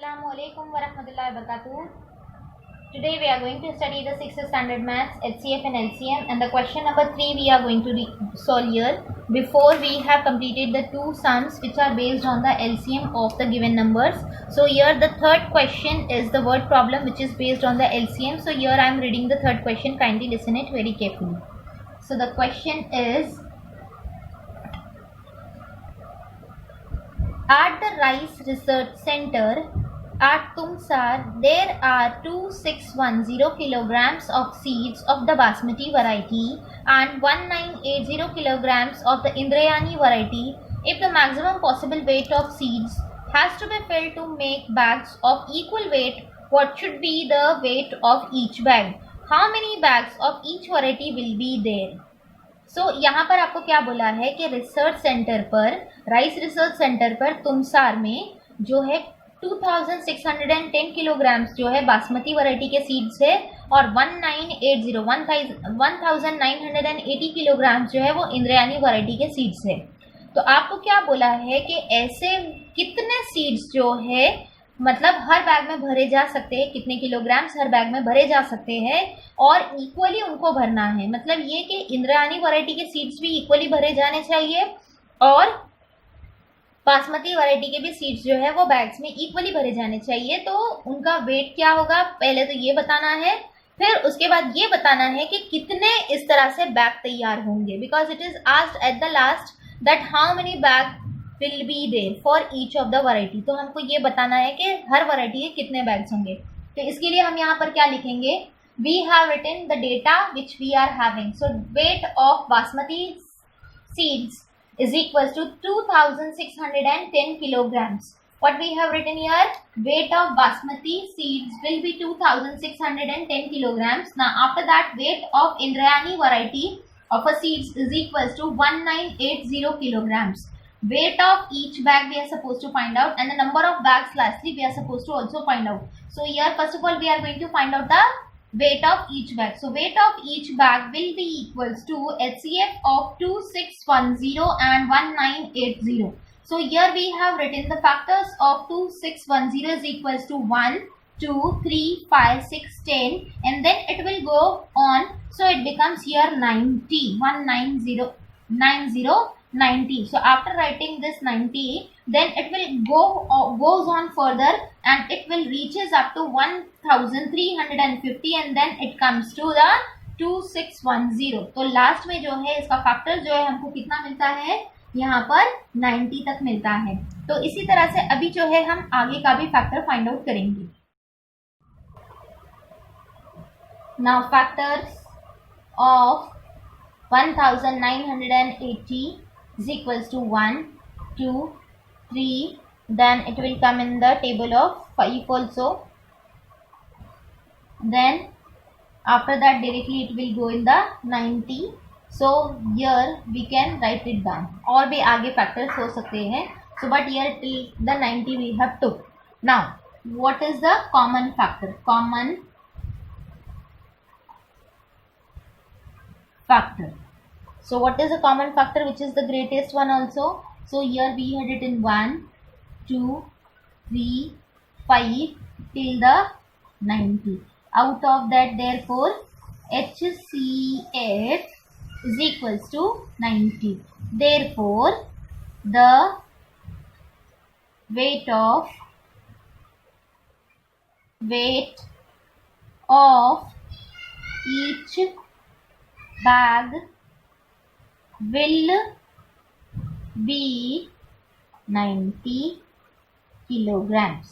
Assalamualaikum warahmatullahi wabarakatuh. Today we are going to study the 6th standard maths, HCF and LCM, and the question number 3 we are going to solve here. Before we have completed the two sums which are based on the LCM of the given numbers. So here the third question is the word problem which is based on the LCM. So here I am reading the third question. Kindly listen it very carefully. So the question is, at the Rice Research Center at Tumsar, there are 2610 kilograms of seeds of the Basmati variety and 1980 kilograms of the Indrayani variety. If the maximum possible weight of seeds has to be filled to make bags of equal weight, what should be the weight of each bag? How many bags of each variety will be there? यहाँ पर आपको क्या बोला है कि research centre पर, rice research centre पर तुमसार में जो है 2610 किलोग्राम्स जो है बासमती वैरायटी के सीड्स है और 1980 किलोग्राम्स जो है वो इंद्रायणी वैरायटी के सीड्स है। तो आपको क्या बोला है कि ऐसे कितने सीड्स जो है मतलब हर बैग में भरे जा सकते हैं, कितने किलोग्राम्स हर बैग में भरे जा सकते हैं और इक्वली उनको भरना है। मतलब ये कि इंद्रायणी वैरायटी के सीड्स भी इक्वली भरे जाने चाहिए और बासमती वैरायटी के भी सीड्स जो है वो बैग्स में इक्वली भरे जाने चाहिए। तो उनका वेट क्या होगा पहले तो ये बताना है, फिर उसके बाद ये बताना है कि कितने इस तरह से बैग तैयार होंगे, because it is asked at the last that how many bag will be there for each of the variety। तो हमको ये बताना है कि हर वैरायटी के कितने बैग्स होंगे। तो इसके लिए हम यहाँ पर क्या लिखेंगे, we have written the data which we are having। so weight of basmati seeds is equals to 2610 kilograms। what we have written here, weight of basmati seeds will be 2610 kilograms। now after that weight of indrayani variety of a seeds is equals to 1980 kilograms। weight of each bag we are supposed to find out and the number of bags lastly we are supposed to also find out। so here first of all we are going to find out the weight of each bag। so weight of each bag will be equals to HCF of 2610 and 1980। so here we have written the factors of 2610 is equals to 1 2 3 5 6 10 and then it will go on, so it becomes here 90 90। so after writing this 90 then it will goes on further and it will reaches up to 1350 and then it comes to the 2610। तो last में जो है इसका factor जो है हमको कितना मिलता है, यहाँ पर 90 तक मिलता है। तो इसी तरह से अभी जो है हम आगे का भी फैक्टर फाइंड आउट करेंगे। Now factors of 1980 is equals to 1 2 3, then it will come in the table of 5 also, then after that directly it will go in the 90। so here we can write it down, और भी आगे factors हो सकते हैं, so but here till the 90 we have took। now what is the common factor, so what is the common factor which is the greatest one also? so here we had it in 1 2 3 5 till the 90। out of that therefore HCF is equals to 90। therefore the weight of each bag will be 90 kilograms।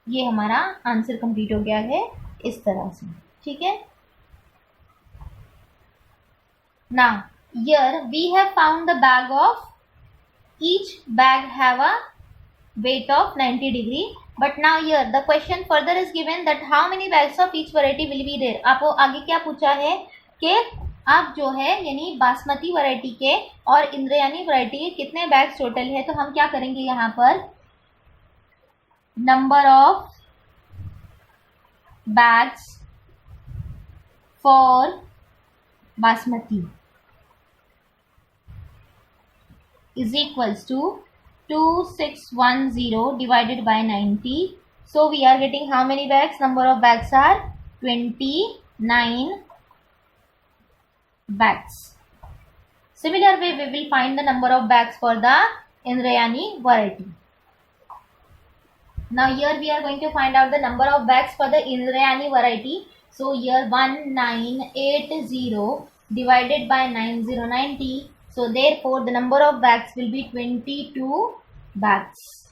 ये हमारा answer complete हो गया है इस तरह से, ठीक है। now here we have found the bag of each bag have a weight of 90 degree, but now here the question further is given that how many bags of each variety will be there। आपको आगे क्या पूछा है कि आप जो है यानी बासमती वैरायटी के और इंद्रायणी वैरायटी के कितने बैग्स टोटल है। तो हम क्या करेंगे, यहाँ पर number of bags for basmati is equals to 2610 divided by 90. So we are getting how many bags? Number of bags are 29 bags. Similar way, we will find the number of bags for the Indrayani variety. Now here we are going to find out the number of bags for the Indrayani variety. So here 1980 divided by 9090. So therefore the number of bags will be 22 bags.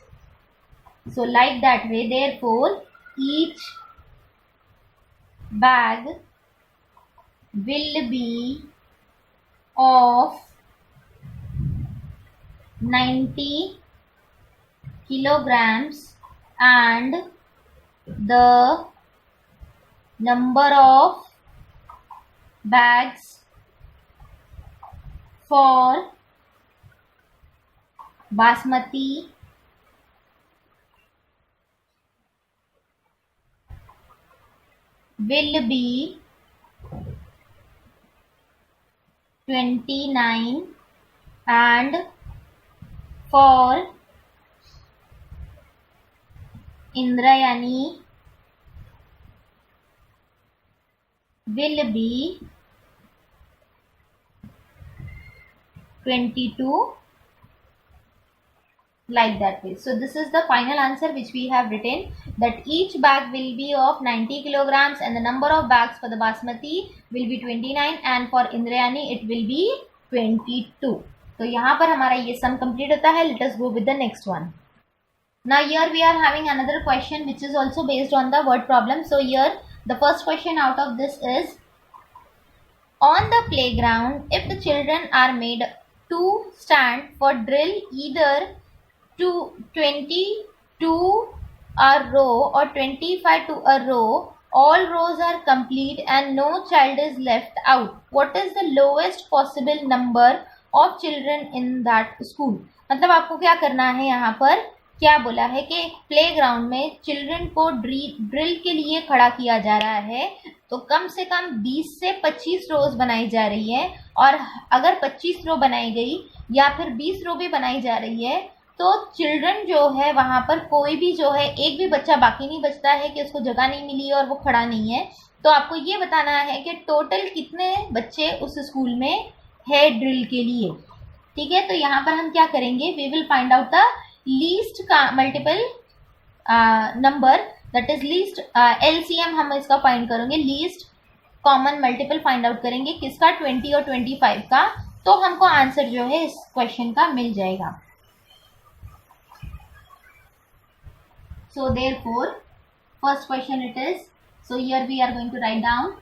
So like that way, therefore each bag will be of 90 kilograms and the number of bags for basmati will be 29 and for Indrayani will be 22, like that way. So this is the final answer which we have written, that each bag will be of 90 kilograms and the number of bags for the basmati will be 29 and for Indrayani it will be 22. तो यहाँ पर हमारा ये sum complete होता है. Let us go with the next one. Now here we are having another question which is also based on the word problem. So here the first question out of this is, on the playground, if the children are made to stand for drill either to 20 to a row or 25 to a row, all rows are complete and no child is left out. What is the lowest possible number of children in that school? मतलब आपको क्या करना है, यहाँ पर क्या बोला है कि प्लेग्राउंड में चिल्ड्रन को ड्रिल के लिए खड़ा किया जा रहा है, तो कम से कम 20 से 25 रोज बनाई जा रही है, और अगर 25 रो बनाई गई या फिर 20 रो भी बनाई जा रही है तो चिल्ड्रन जो है वहाँ पर कोई भी जो है एक भी बच्चा बाकी नहीं बचता है कि उसको जगह नहीं मिली और वो खड़ा नहीं है. तो आपको ये बताना है कि टोटल कितने बच्चे उस स्कूल में है ड्रिल के लिए. ठीक है, तो यहाँ पर हम क्या करेंगे, we will find out the least का multiple number, that is least LCM हम इसका फाइंड करेंगे, least common multiple find out करेंगे किसका, 20 और 25 का. तो हमको आंसर जो है इस क्वेश्चन का मिल जाएगा. So therefore first question it is, so here we are going to write down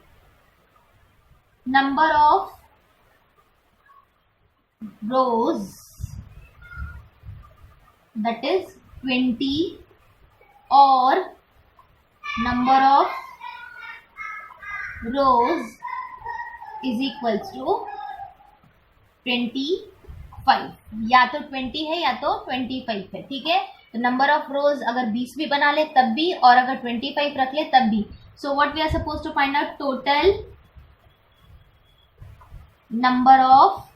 number of rows, that is 20, or number of rows is equals to 25. या तो 20 है या तो 25 है. ठीक है, तो नंबर ऑफ रोज अगर 20 भी बना ले तब भी, और अगर 25 रख ले तब भी. So what we are suppose to find out, total number of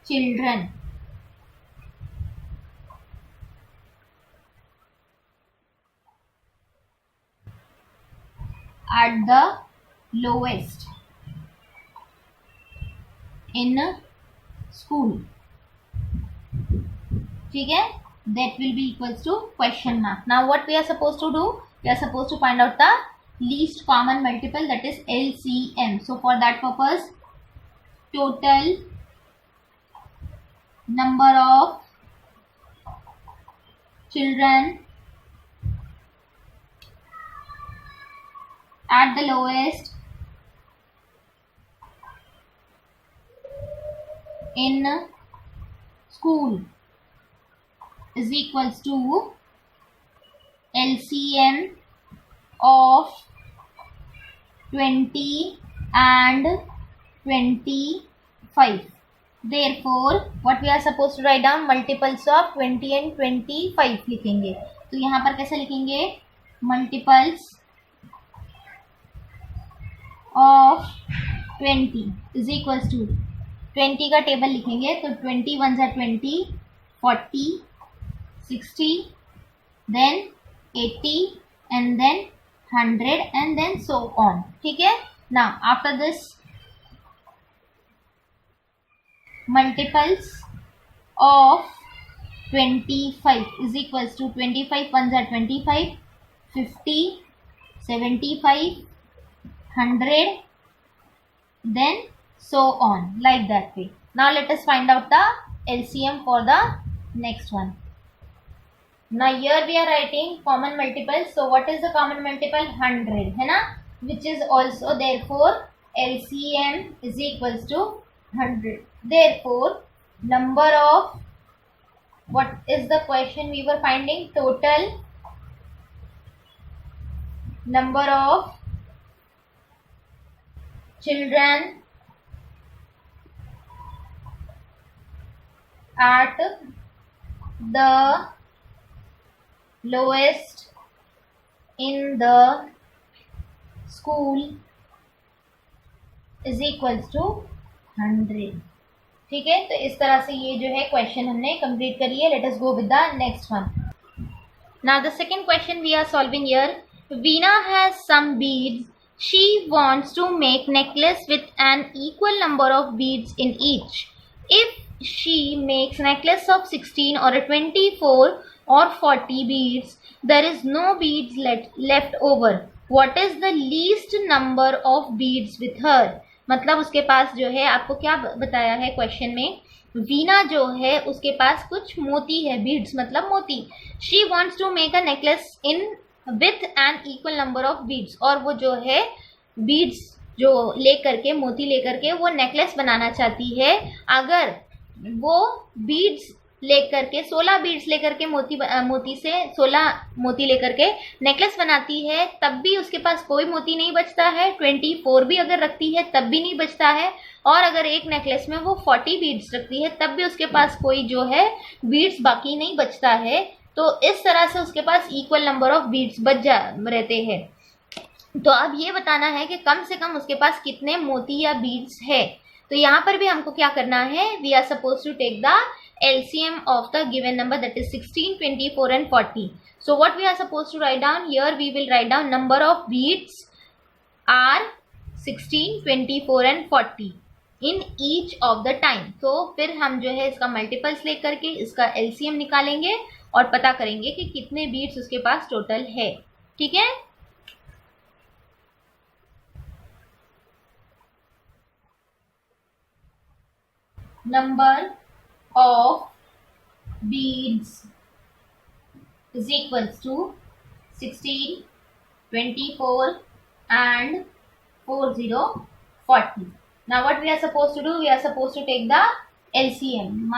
children at the lowest in school. ठीक है, that will be equals to question mark. Now what we are supposed to do, we are supposed to find out the least common multiple, that is LCM. So for that purpose, total number of children at the lowest in school is equals to LCM of 20 and 25. Therefore what we are supposed to write down, multiples of 20 and 25 लिखेंगे. तो यहाँ पर कैसे लिखेंगे, multiples of 20 is equals to 20 का table लिखेंगे तो 20 1 जा 20, 40, 60, then 80 and then 100 and then so on. ठीक है. Now after this, multiples of 25 is equals to 25 ones are 25, 50, 75, 100, then so on, like that way. Now let us find out the LCM for the next one. Now here we are writing common multiples. So what is the common multiple? 100 है ना, which is also therefore LCM is equals to 100. Therefore number of, what is the question we were finding? Total number of children at the lowest in the school is equals to 100. ठीक है. तो इस तरह से ये जो है question हमने कंप्लीट करी है. Let us go with the next one. Now the second question we are solving here. Veena has some beads. She wants to make necklace with an equal number of beads in each. If she makes necklace of 16 or 24 or 40 beads, there is no beads left over. What is the least number of beads with her? मतलब उसके पास जो है, आपको क्या बताया है question में, वीना जो है उसके पास कुछ मोती है. बीड्स मतलब मोती. She wants to make a necklace in with an equal number of beads, और वो जो है बीड्स जो लेकर के, मोती लेकर के वो नेकलेस बनाना चाहती है. अगर वो बीड्स लेकर के 16 बीड्स लेकर के मोती से 16 मोती लेकर के नेकलेस बनाती है, तब भी उसके पास कोई मोती नहीं बचता है. 24 भी अगर रखती है तब भी नहीं बचता है. और अगर एक नेकलेस में वो 40 बीड्स रखती है तब भी उसके पास कोई जो है बीड्स बाकी नहीं बचता है. तो इस तरह से उसके पास इक्वल नंबर ऑफ बीड्स बच रहते हैं. तो अब ये बताना है कि कम से कम उसके पास कितने मोती या बीड्स है. तो यहाँ पर भी हमको क्या करना है, we are suppose to take the LCM of the given number, that is 16, 24 and 40. So what we are supposed to write down here, we will write down number of beads are 16, 24 and 40 in each of the time. तो फिर हम जो है इसका multiples लेकर के इसका LCM निकालेंगे और पता करेंगे कि कितने बीट्स उसके पास टोटल है. ठीक है. Number of beads is equals to 16, 24 and 40, 40. Now what we are supposed to do, we are supposed to take the LCM.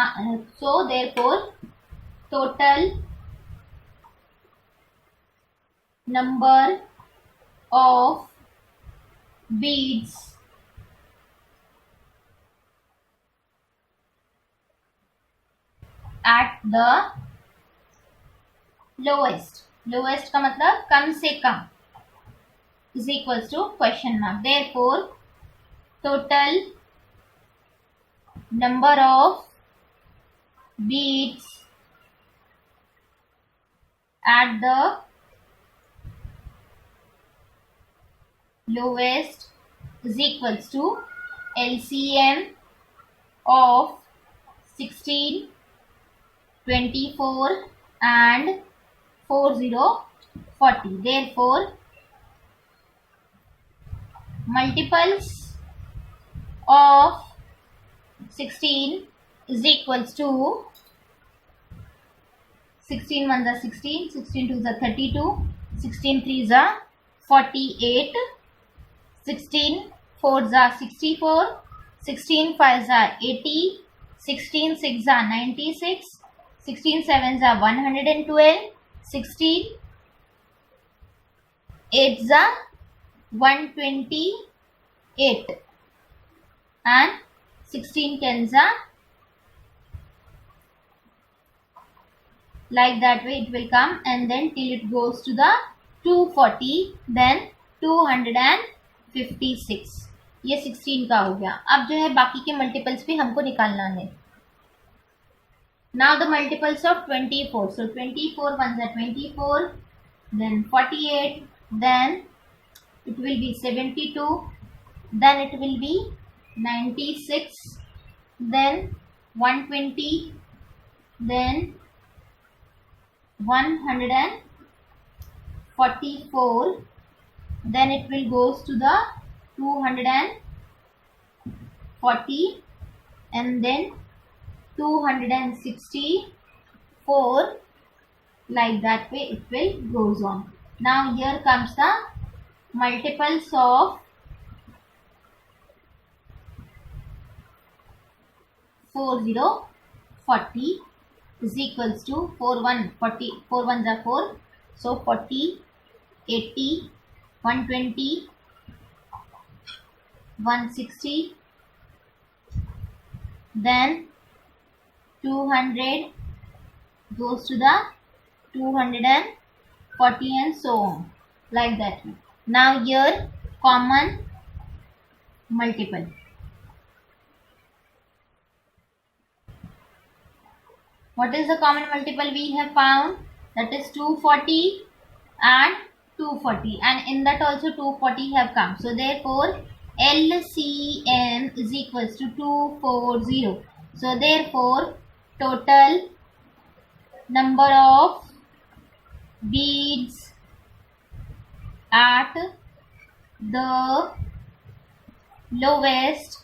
So therefore total number of beads at the lowest, lowest का मतलब कम से कम, is equals to question mark. Therefore total number of beads at the lowest is equals to LCM of 16, 24 and 40, 40. Therefore multiples of 16 is equals to 16 ones are 16, 16 twos are 32, 16 threes are 48, 16 fours are 64, 16 fives are 80, 16 sixes are 96, 16 sevens are 112, 16 eights are 128 and 16 tens are, like that way it will come, and then till it goes to the 240, then 256. ये 16 का हो गया. अब जो है बाकी के multiples भी हमको निकालना है. Now the multiples of 24. So 24 ones are 24, then 48, then it will be 72, then it will be 96, then 120, then 144, then it will goes to the 240, and then 264, like that way it will goes on. Now here comes the multiples of 40 is equals to 40, 4 ones are 4, so 40, 80, 120, 160, then 200 goes to the 240, and so on, like that. Now here common multiple. What is the common multiple we have found? That is 240 and 240, and in that also 240 have come. So therefore LCM is equals to 240. So therefore total number of beads at the lowest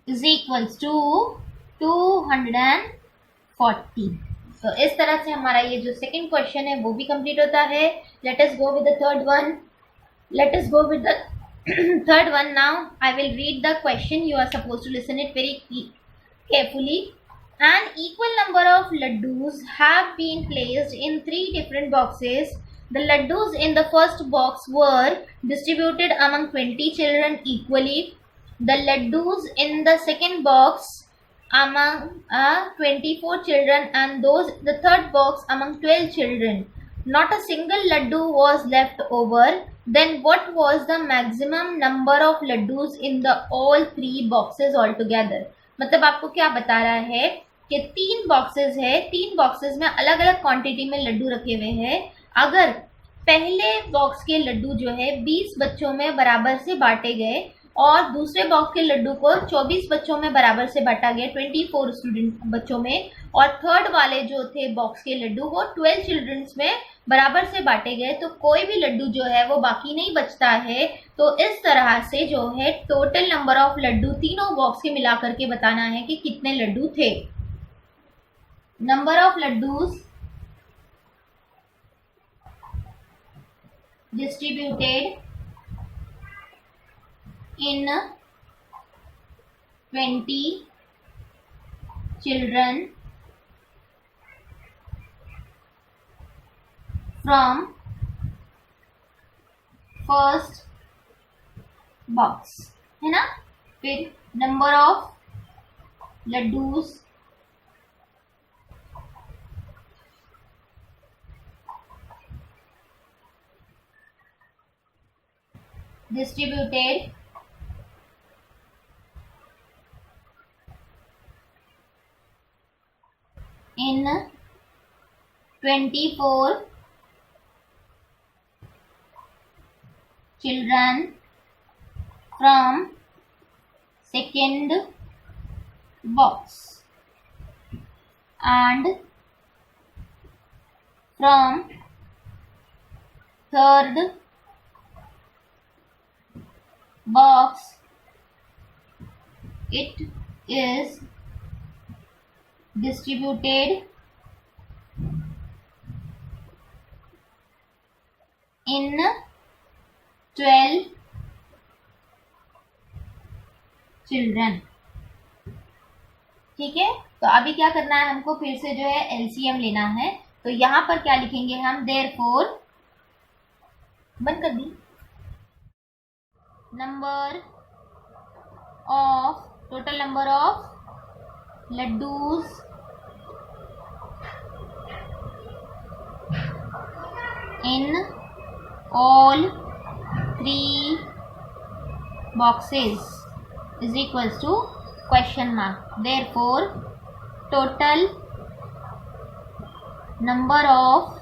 is equals to 240. तो इस तरह से हमारा ये जो second question है वो भी कंप्लीट होता है. Let us go with the third one. Now I will read the question. You are suppose to listen it very carefully. An equal number of laddus have been placed in 3 different boxes. The laddus in the first box were distributed among 20 children equally. The laddus in the second box among 24 children, and those the third box among 12 children. Not a single laddu was left over. Then what was the maximum number of laddus in the all 3 boxes altogether? मतलब आपको क्या बता रहा है कि 3 boxes है, 3 boxes में अलग अलग क्वांटिटी में लड्डू रखे हुए हैं. अगर पहले बॉक्स के लड्डू जो है 20 बच्चों में बराबर से बांटे गए और दूसरे बॉक्स के लड्डू को 24 बच्चों में बराबर से बांटा गया, 24 स्टूडेंट बच्चों में, और थर्ड वाले जो थे बॉक्स के लड्डू वो 12 चिल्ड्रंस में बराबर से बांटे गए, तो कोई भी लड्डू जो है वो बाकी नहीं बचता है. तो इस तरह से जो है टोटल नंबर ऑफ लड्डू तीनों बॉक्स के मिला करके बताना है कि कितने लड्डू थे. Number of laddoos distributed in 20 children from first box, है ना. फिर number of laddus distributed in 24 children from second box and from third box it is distributed in 12 children. ठीक है, तो अभी क्या करना है, हमको फिर से जो है एलसीएम लेना है. तो यहां पर क्या लिखेंगे हम, देयरफॉर, बंद कर दी, number of, total number of laddus in all 3 boxes is equals to question mark. Therefore total number of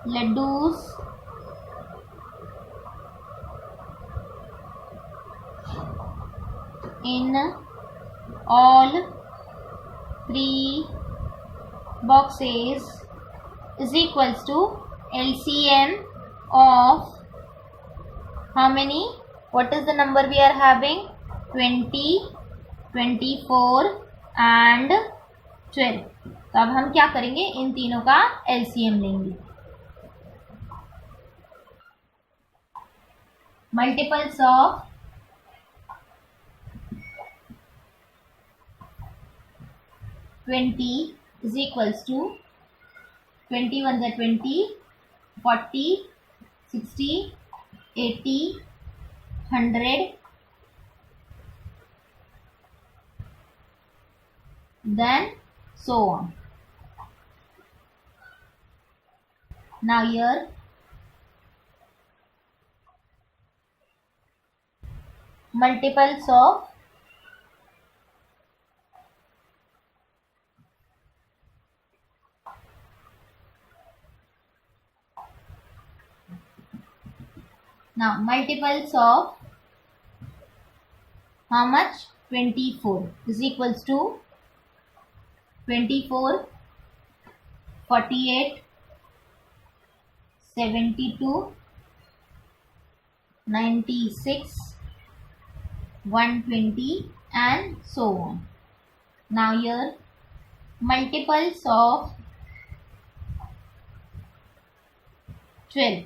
laddus in all three boxes is equals to LCM of how many? What is the number we are having? 20, 24 and 12. तो अब हम क्या करेंगे, इन तीनों का LCM लेंगे. Multiples of 20 is equals to 21 is 20, 40, 60, 80, 100, then so on. Now here multiples of how much? 24 is equals to 24, 48, 72, 96, 120 and so on. Now here multiples of 12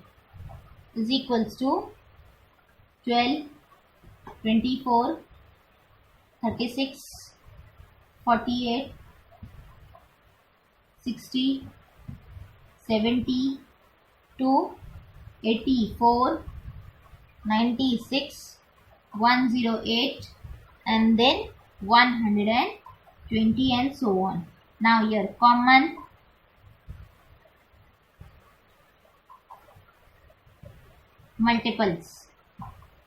is equals to 12, 24, 36, 48, 60, 70, 84, 96, 108 and then 120 and so on. Now here common multiples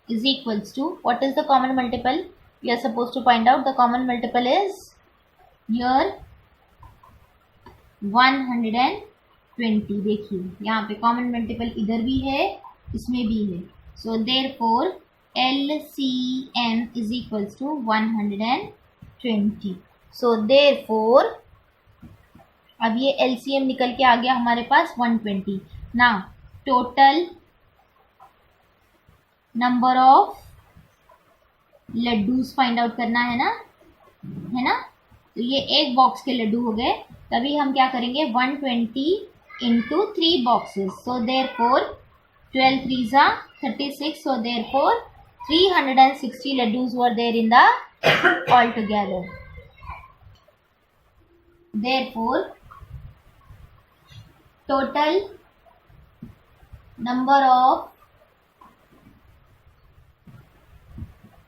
is equals to, what is the common multiple? We are supposed to find out. The common multiple is here 120. देखिए यहाँ पे common multiple इधर भी है, इसमें भी है. So therefore LCM is equals to 120. So therefore अब ये LCM निकल के आ गया हमारे पास 120. Now total number of laddus find out करना है ना. तो ये एक बॉक्स के लड्डू हो गए. तभी हम क्या करेंगे, 120 into 3 boxes. So therefore 12 3s are 36. So therefore 360 laddus were there in the all together. Therefore total number of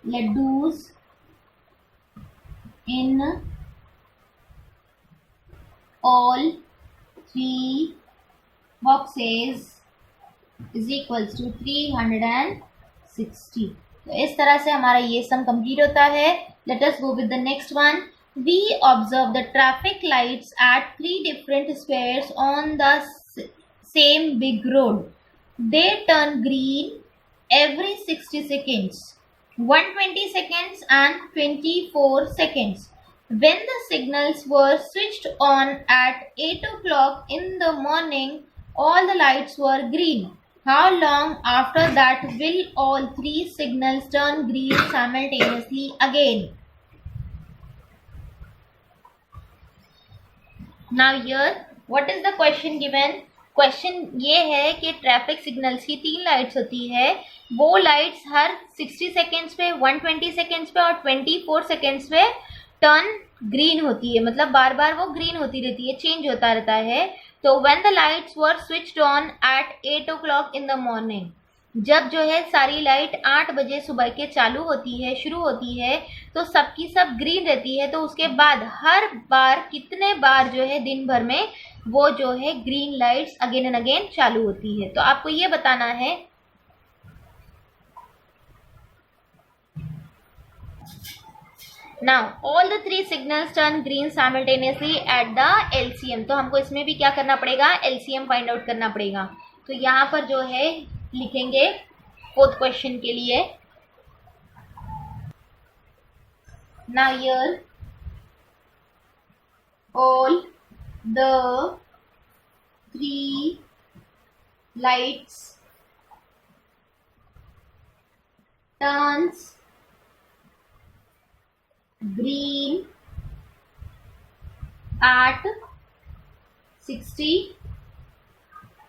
laddus in all 3 boxes is equals to 360. तो इस तरह से हमारा ये सम कंप्लीट होता है. Let us go with the next one. We observe the traffic lights at 3 different squares on the same big road. They turn green every 60 seconds. 120 seconds and 24 seconds. When the signals were switched on at 8 o'clock in the morning, all the lights were green. How long after that will all 3 signals turn green simultaneously again? Now here, what is the question given? Question ये है कि traffic signals की 3 lights होती है. वो lights हर 60 seconds पे, 120 seconds पे और 24 सेकेंड्स पे टर्न ग्रीन होती है. मतलब बार बार वो ग्रीन होती रहती है, चेंज होता रहता है. तो when the lights were switched on at 8 o'clock in the morning, जब जो है सारी लाइट 8 बजे सुबह के चालू होती है, शुरू होती है, तो सबकी सब ग्रीन रहती है. तो उसके बाद हर बार कितने बार जो है दिन भर में वो जो है green lights again and again चालू होती है. तो आपको ये बताना है now all the three signals turn green simultaneously at the LCM. तो हमको इसमें भी क्या करना पड़ेगा, एलसीएम फाइंड आउट करना पड़ेगा। तो यहाँ पर जो है लिखेंगे फोर्थ क्वेश्चन के लिए, now here all the three lights turns green at 60,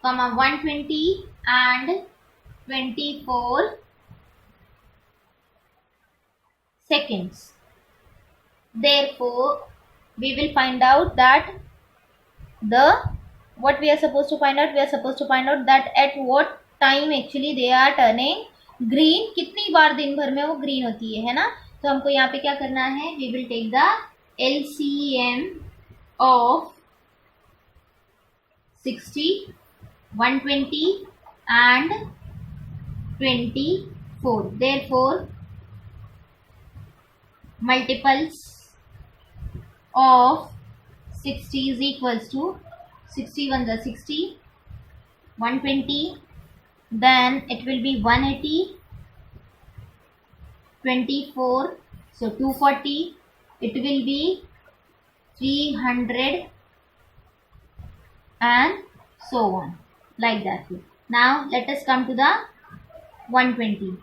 120 and 24 seconds. Therefore we will find out that what we are supposed to find out, we are supposed to find out that at what time actually they are turning green, कितनी बार दिन भर में वो green होती है ना। तो हमको यहाँ पे क्या करना है, we will take the LCM of 60, 120 and 24. Therefore multiples of 60 is equals to 61 the 60, 120, then it will be 180, 24, so 240, it will be 300 and so on, like that. Now let us come to the 120.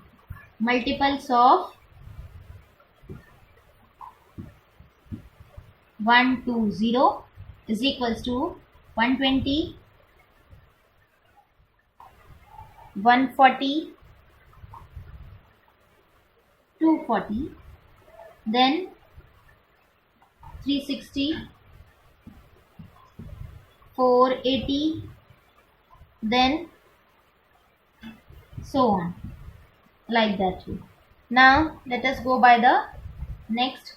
Multiples of 120 is equals to 120, 140, 240, then 360, 480, then so on, like that. Now let us go by the next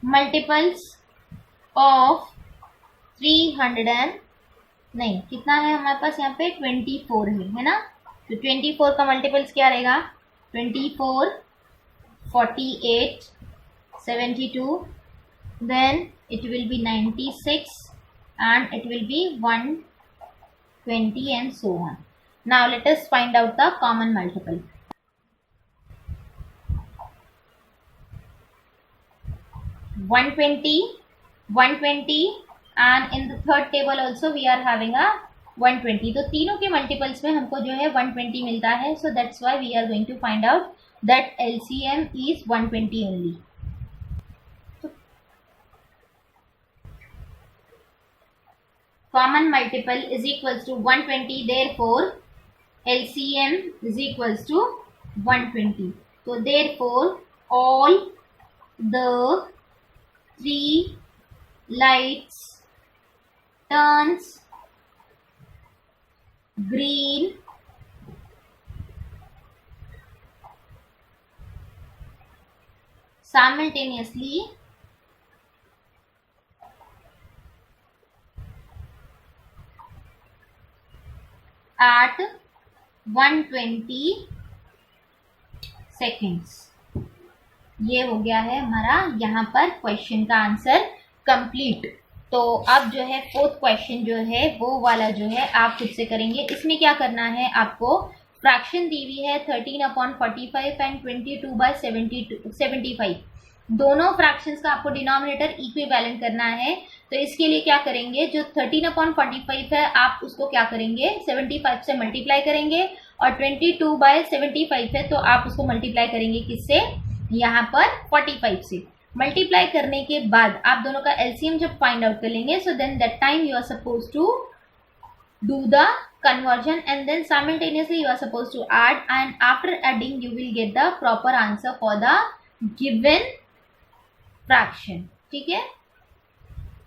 multiples of 300 and नहीं कितना है हमारे पास यहाँ पे 24 है ना। तो 24 का मल्टीपल्स क्या रहेगा, 24, 48, 72, then it will be 96 and it will be 120 and so on. Now let us find out the common multiple. 120 and in the third table also we are having a 120. तो तीनों के मल्टीपल्स में हमको जो है 120 मिलता है. So that's why we are going to find out that LCM is 120 only. Common multiple is equals to 120. Therefore LCM is equals to 120. So therefore all the three lights turns green simultaneously at 120 seconds. ये हो गया है हमारा यहाँ पर question का answer complete. तो अब जो है फोर्थ क्वेश्चन जो है वो वाला जो है आप खुद से करेंगे. इसमें क्या करना है, आपको फ्रैक्शन दी हुई है 13/45 एंड 22/75. दोनों फ्रैक्शंस का आपको डिनोमिनेटर इक्विवेलेंट करना है. तो इसके लिए क्या करेंगे, जो 13/45 है आप उसको क्या करेंगे 75 से मल्टीप्लाई करेंगे और 22/75 है तो आप उसको मल्टीप्लाई करेंगे किससे, यहाँ पर 45 से. मल्टीप्लाई करने के बाद आप दोनों का एलसीएम जब फाइंड आउट कर लेंगे, so then that time you are suppose to do the conversion and then simultaneously you are supposed to add, and after adding you will get the proper answer for the given fraction. ठीक है,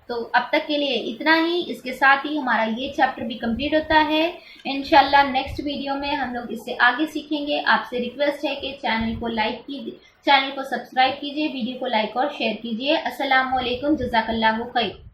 तो अब तक के लिए इतना ही. इसके साथ ही हमारा ये चैप्टर भी कंप्लीट होता है. इंशाल्लाह नेक्स्ट वीडियो में हम लोग इससे आगे सीखेंगे. आपसे रिक्वेस्ट है कि चैनल को लाइक कीजिए, चैनल को सब्सक्राइब कीजिए, वीडियो को लाइक और शेयर कीजिए. अस्सलाम वालेकुम, जज़ाकल्लाहु खैर.